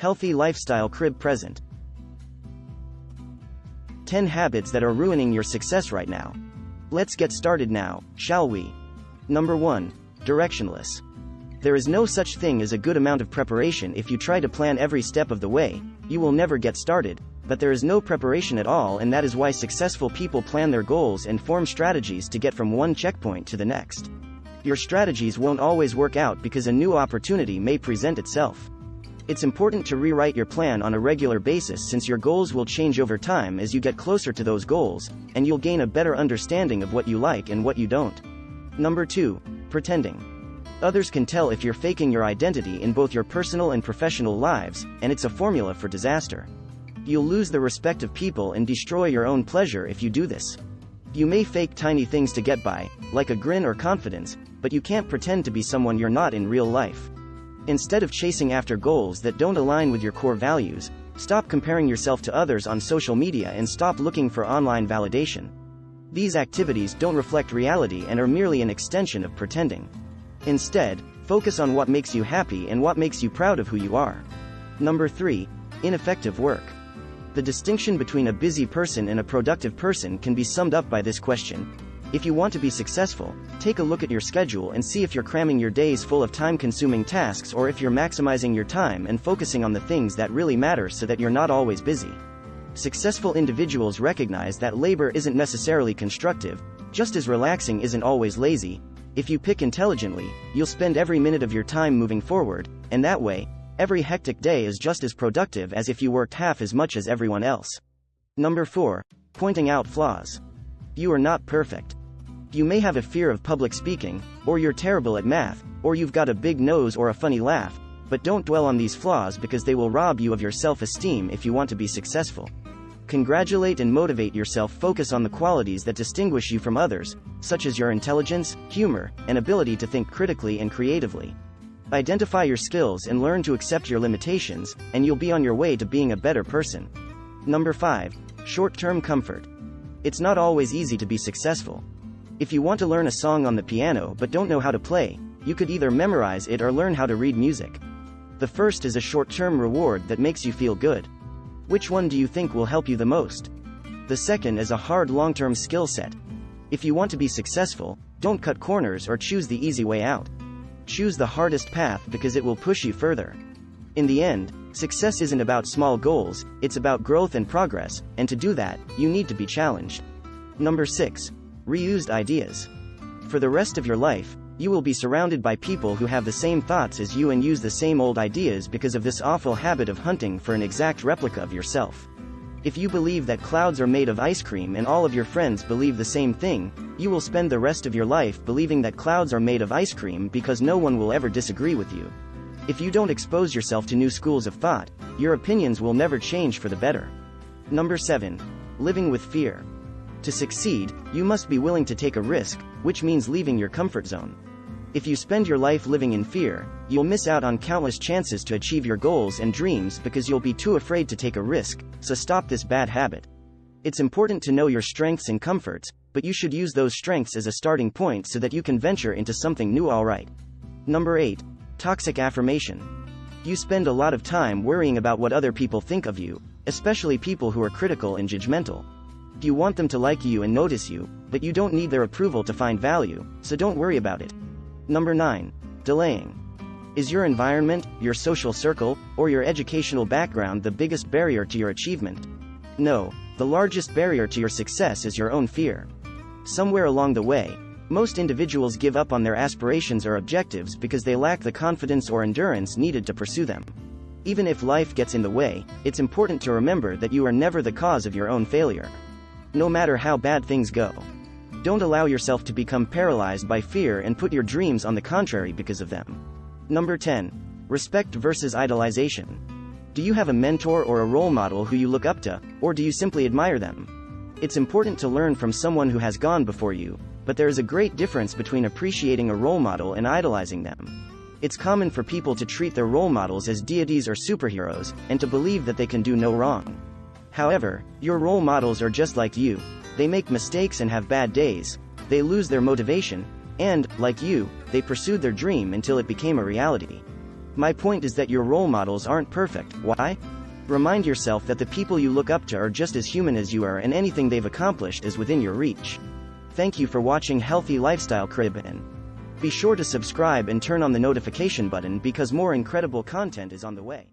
Healthy lifestyle crib present. 10 habits that are ruining your success right now. Let's get started now, shall we? Number 1. Directionless. There is no such thing as a good amount of preparation. If you try to plan every step of the way, you will never get started, but there is no preparation at all, and that is why successful people plan their goals and form strategies to get from one checkpoint to the next. Your strategies won't always work out because a new opportunity may present itself. It's important to rewrite your plan on a regular basis, since your goals will change over time as you get closer to those goals, and you'll gain a better understanding of what you like and what you don't. Number 2. Pretending. Others can tell if you're faking your identity in both your personal and professional lives, and it's a formula for disaster. You'll lose the respect of people and destroy your own pleasure if you do this. You may fake tiny things to get by, like a grin or confidence, but you can't pretend to be someone you're not in real life. Instead of chasing after goals that don't align with your core values, stop comparing yourself to others on social media and stop looking for online validation. These activities don't reflect reality and are merely an extension of pretending. Instead, focus on what makes you happy and what makes you proud of who you are. Number 3. Ineffective work. The distinction between a busy person and a productive person can be summed up by this question. If you want to be successful, take a look at your schedule and see if you're cramming your days full of time-consuming tasks, or if you're maximizing your time and focusing on the things that really matter so that you're not always busy. Successful individuals recognize that labor isn't necessarily constructive, just as relaxing isn't always lazy. If you pick intelligently, you'll spend every minute of your time moving forward, and that way, every hectic day is just as productive as if you worked half as much as everyone else. Number 4. Pointing out flaws. You are not perfect. You may have a fear of public speaking, or you're terrible at math, or you've got a big nose or a funny laugh, but don't dwell on these flaws because they will rob you of your self-esteem if you want to be successful. Congratulate and motivate yourself. Focus on the qualities that distinguish you from others, such as your intelligence, humor, and ability to think critically and creatively. Identify your skills and learn to accept your limitations, and you'll be on your way to being a better person. Number 5. Short-term comfort. It's not always easy to be successful. If you want to learn a song on the piano but don't know how to play, you could either memorize it or learn how to read music. The first is a short-term reward that makes you feel good. Which one do you think will help you the most? The second is a hard long-term skill set. If you want to be successful, don't cut corners or choose the easy way out. Choose the hardest path because it will push you further. In the end, success isn't about small goals, it's about growth and progress, and to do that, you need to be challenged. Number 6. Reused ideas. For the rest of your life, you will be surrounded by people who have the same thoughts as you and use the same old ideas because of this awful habit of hunting for an exact replica of yourself. If you believe that clouds are made of ice cream and all of your friends believe the same thing, you will spend the rest of your life believing that clouds are made of ice cream because no one will ever disagree with you. If you don't expose yourself to new schools of thought, your opinions will never change for the better. Number 7. Living with fear. To succeed, you must be willing to take a risk, which means leaving your comfort zone. If you spend your life living in fear, you'll miss out on countless chances to achieve your goals and dreams because you'll be too afraid to take a risk, so stop this bad habit. It's important to know your strengths and comforts, but you should use those strengths as a starting point so that you can venture into something new. Alright. Number 8. Toxic affirmation. You spend a lot of time worrying about what other people think of you, especially people who are critical and judgmental. You want them to like you and notice you, but you don't need their approval to find value, so don't worry about it. Number 9. Delaying. Is your environment, your social circle, or your educational background the biggest barrier to your achievement? No, the largest barrier to your success is your own fear. Somewhere along the way, most individuals give up on their aspirations or objectives because they lack the confidence or endurance needed to pursue them. Even if life gets in the way, it's important to remember that you are never the cause of your own failure. No matter how bad things go. Don't allow yourself to become paralyzed by fear and put your dreams on the contrary because of them. Number 10. Respect versus idolization. Do you have a mentor or a role model who you look up to, or do you simply admire them? It's important to learn from someone who has gone before you, but there is a great difference between appreciating a role model and idolizing them. It's common for people to treat their role models as deities or superheroes, and to believe that they can do no wrong. However, your role models are just like you. They make mistakes and have bad days. They lose their motivation, and, like you, they pursued their dream until it became a reality. My point is that your role models aren't perfect. Why? Remind yourself that the people you look up to are just as human as you are, and anything they've accomplished is within your reach. Thank you for watching Healthy Lifestyle Caribbean. Be sure to subscribe and turn on the notification button because more incredible content is on the way.